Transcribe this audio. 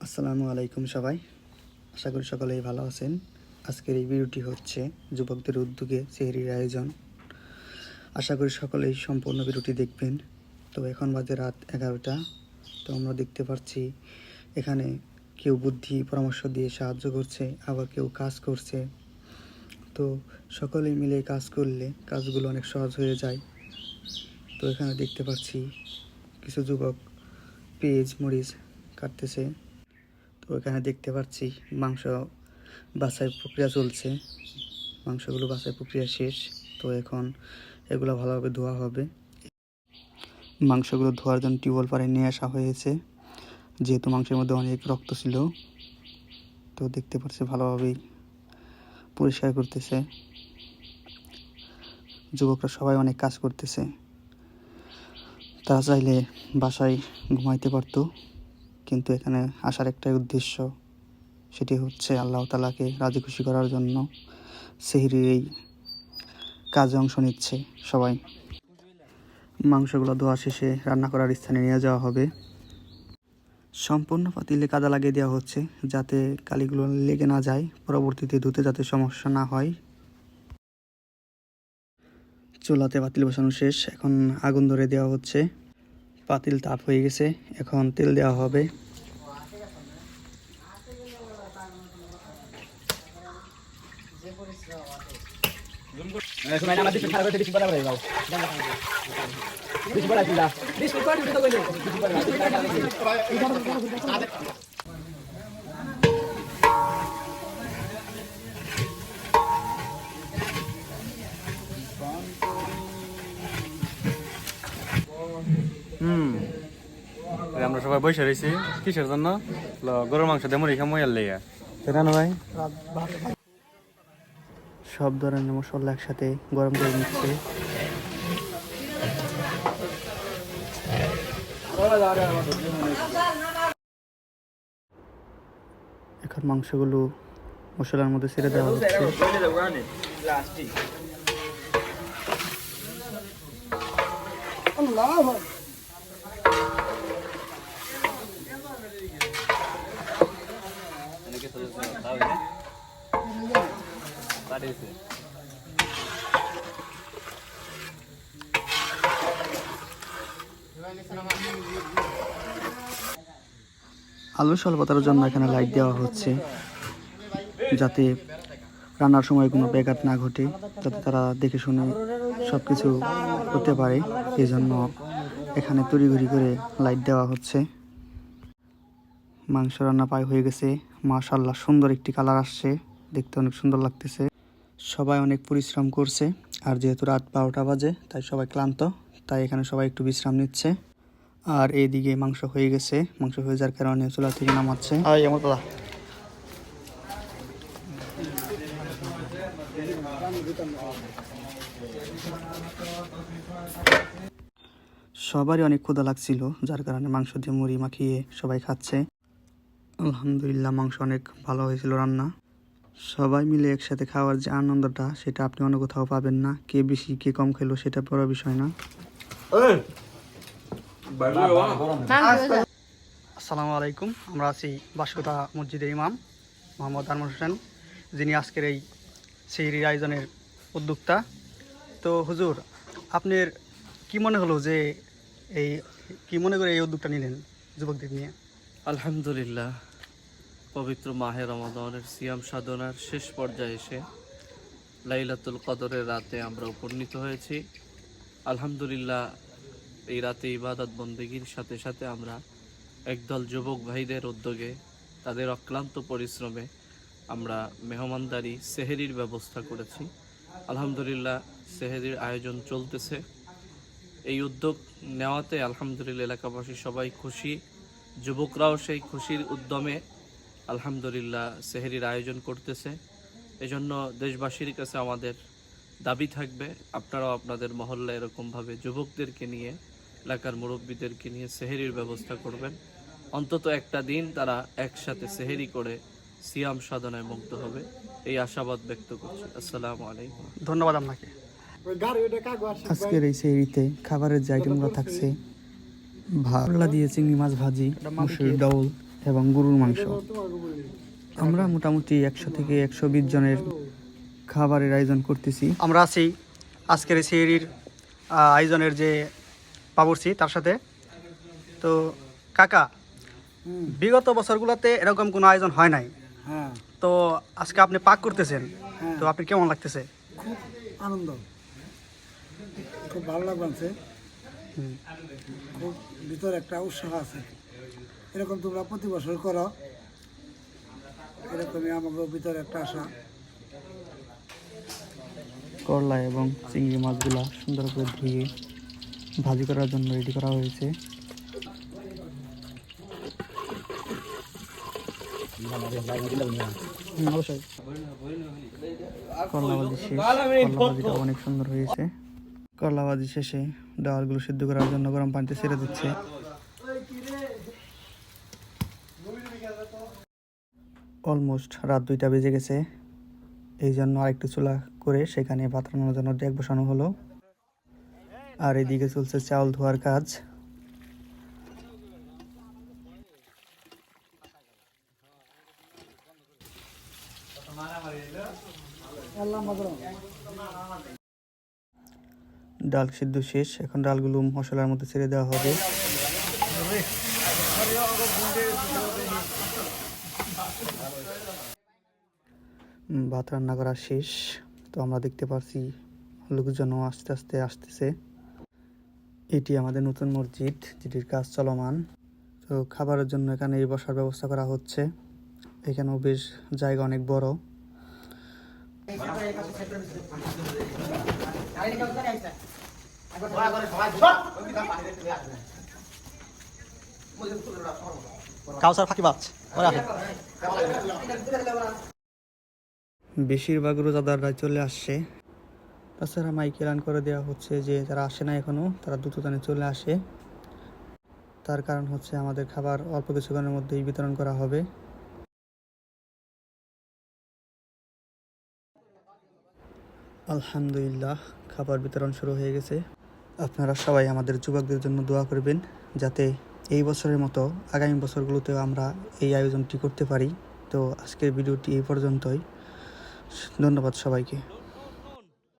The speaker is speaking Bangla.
আসসালামু আলাইকুম সবাই, আশা করি সকলেই ভালো আছেন। আজকের এই ভিডিওটি হচ্ছে যুবকদের উদ্যোগে সেহরির আয়োজন। আশা করি সকলেই সম্পূর্ণ ভিডিওটি দেখবেন। তো এখন বাজে রাত 11টা। তো আমরা দেখতে পাচ্ছি এখানে কেউ বুদ্ধি পরামর্শ দিয়ে সাহায্য করছে, আবার কেউ কাজ করছে। তো সকলেই মিলে কাজ করলে কাজগুলো অনেক সহজ হয়ে যায়। তো এখানে দেখতে পাচ্ছি কিছু যুবক পেঁয়াজ মরিচ কাটতেছে। তো এখানে দেখতে পাচ্ছি মাংস বাছাই প্রক্রিয়া চলছে, মাংসগুলো বাছাই প্রক্রিয়া শেষ। তো এখন এগুলো ভালোভাবে ধোয়া হবে। মাংসগুলো ধোয়ার জন্য টিউবওয়েল পাড়ে নিয়ে আসা হয়েছে, যেহেতু মাংসের মধ্যে অনেক রক্ত ছিল। তো দেখতে পাচ্ছি ভালোভাবেই পরিষ্কার করতেছে। যুবকরা সবাই অনেক কাজ করতেছে। তারা চাইলে বাসায় ঘুমাইতে পারতো, কিন্তু এখানে আসার একটাই উদ্দেশ্য, সেটি হচ্ছে আল্লাহ তাআলাকে রাজি খুশি করার জন্য সেহরির এই কাজে অংশ নিচ্ছে সবাই। মাংসগুলো ধোয়া শেষে রান্না করার স্থানে নিয়ে যাওয়া হবে। সম্পূর্ণ পাতিলে কাদা লাগিয়ে দেওয়া হচ্ছে, যাতে কালিগুলো লেগে না যায়, পরবর্তীতে ধুতে যাতে সমস্যা না হয়। চুলাতে পাতিল বসানো শেষ, এখন আগুন ধরে দেওয়া হচ্ছে। পাতিল তাপ হয়ে গেছে, এখন তেল দেওয়া হবে। আমরা সবাই বসে রয়েছি কিসের জন্য? গরুর মাংস দিয়ে মুড়ি খামো এর লেগে, তাই না ভাই? সব ধরনের মশলা একসাথে গরম করে নিচ্ছে। এখন মাংসগুলো মশলার মধ্যে ছেড়ে দেওয়া হচ্ছে। আলু স্বল্পতার জন্য এখানে লাইট দেওয়া হচ্ছে, যাতে রান্নার সময় কোনো ব্যাঘাত না ঘটে, যাতে তারা দেখে শুনে সব কিছু করতে পারে। এই জন্য এখানে তড়িঘড়ি করে লাইট দেওয়া হচ্ছে। মাংস রান্না প্রায় হয়ে গেছে। মাশাআল্লাহ, সুন্দর একটি কালার আসছে, দেখতে অনেক সুন্দর লাগতেছে। সবাই অনেক পরিশ্রম করছে, আর যেহেতু রাত 12টা বাজে তাই সবাই ক্লান্ত, তাই এখানে সবাই একটু বিশ্রাম নিচ্ছে। আর এইদিকে মাংস হয়ে গেছে, মাংস হয়ে যাওয়ার কারণে চুলা থেকে নামাচ্ছে। সবারই অনেক ক্ষুধা লাগছিল, যার কারণে মাংস দিয়ে মুড়ি মাখিয়ে সবাই খাচ্ছে। আলহামদুলিল্লাহ, মাংস অনেক ভালো হয়েছিল রান্না। সবাই মিলে একসাথে খাওয়ার যে আনন্দটা, সেটা আপনি অন্য কোথাও পাবেন না। কে বেশি কে কম খেলো সেটা বড় বিষয় না। আসসালামু আলাইকুম, আমরা আছি বাসকোতা মসজিদের ইমাম মোহাম্মদ আনমর হোসেন, যিনি আজকের এই সেহরির আয়োজনের উদ্যোক্তা। তো হুজুর, আপনার কি মনে হলো যে কি মনে করে এই উদ্যোগটা নিলেন যুবকদের নিয়ে? আলহামদুলিল্লাহ, পবিত্র মাহে রমাদানের সিয়াম সাধনার শেষ পর্যায়ে এসে লাইলাতুল কদরের রাতে আমরা উপনীত হয়েছি। আলহামদুলিল্লাহ, এই রাতে ইবাদত বন্দেগীর সাথে সাথে আমরা একদল যুবক ভাইদের উদ্যোগে, তাদের অক্লান্ত পরিশ্রমে আমরা মেহমানদারি সেহরির ব্যবস্থা করেছি। আলহামদুলিল্লাহ, সেহরির আয়োজন চলতেছে। এই উদ্যোগ নেওয়াতে আলহামদুলিল্লাহ এলাকাবাসী সবাই খুশি, যুবকরাও সেই খুশির উদ্যমে আলহামদুলিল্লাহ সেহরির আয়োজন করতেছে। এজন্য দেশবাসীর কাছে আমাদের দাবি থাকবে, আপনারাও আপনাদের মহল্লা এরকমভাবে যুবকদেরকে নিয়ে, এলাকার মুরব্বীদেরকে নিয়ে সেহরির ব্যবস্থা করবেন। অন্তত একটা দিন তারা একসাথে সেহরি করে সিয়াম সাধনায় মুগ্ধ হবে, এই আশাবাদ ব্যক্ত করছি। আসসালামু আলাইকুম। ধন্যবাদ আপনাকে। আজকের এই সেহরিতে খাবারের যে আইটেমগুলো থাকছে, ভাত দিয়ে চিংড়ি মাছ ভাজি, মুসুর ডাউল, এবং গরুর মাংস। আমরা মোটামুটি 100 থেকে 120 জনের খাবারের আয়োজন করতেছি। আমরা আছি আজকের এই সেহরির আয়োজনের যে বাবুর্চি তার সাথে। তো কাকা, বিগত বছরগুলোতে এরকম কোনো আয়োজন হয় নাই, হ্যাঁ তো আজকে আপনি পাক করতেছেন, হ্যাঁ। তো আপনি কেমন লাগতেছে? খুব আনন্দ, খুব ভালো লাগছে। খুব ভিতরে একটা উৎসাহ আছে। এরকম তোমরা প্রতি বছর করো, এরকমই আমাদের ভিতরে একটা আশা। করলা এবং চিংড়ি মাছগুলা সুন্দর করে ধুয়ে ভাজি করার জন্য রেডি করা হয়েছে। অবশ্যই করলা ভাজি শেষ, করলা ভাজিটা অনেক সুন্দর হয়েছে। করলা ভাজি শেষে ডালগুলো সিদ্ধ করার জন্য গরম পানিতে ছেড়ে দিচ্ছে। অলমোস্ট রাত 2টা বেজে গেছে, এই জন্য আরেকটু চুলা করে সেখানে ভাত রান্নার জন্য ডেক বসানো হলো। আর এদিকে চলছে চাউল ধোয়ার কাজ। ডাল সিদ্ধ শেষ, এখন ডালগুলো মশলার মধ্যে ছেড়ে দেওয়া হবে। ভাত রান্না করা শেষ, তো আমরা দেখতে পাচ্ছি লোকজনও আস্তে আস্তে আসতেছে। এটি আমাদের নতুন মসজিদ, যেটির কাজ চলমান। তো খাবারের জন্য এখানে এই বসার ব্যবস্থা করা হচ্ছে। এখানেও বেশ জায়গা অনেক বড়। কাউসার ফাঁকিবাজ বেশিরভাগ রোজাদাররা চলে আসছে। তাছাড়া মাইক এলান করে দেওয়া হচ্ছে যে যারা আসে না এখনো তারা দ্রুত টানে চলে আসে। তার কারণ হচ্ছে আমাদের খাবার অল্প কিছুক্ষণের মধ্যেই বিতরণ করা হবে। আলহামদুলিল্লাহ, খাবার বিতরণ শুরু হয়ে গেছে। আপনারা সবাই আমাদের যুবকদের জন্য দোয়া করবেন, যাতে এই বছরের মতো আগামী বছরগুলোতেও আমরা এই আয়োজনটি করতে পারি। তো আজকের ভিডিওটি এই পর্যন্তই। ধন্যবাদ সবাইকে।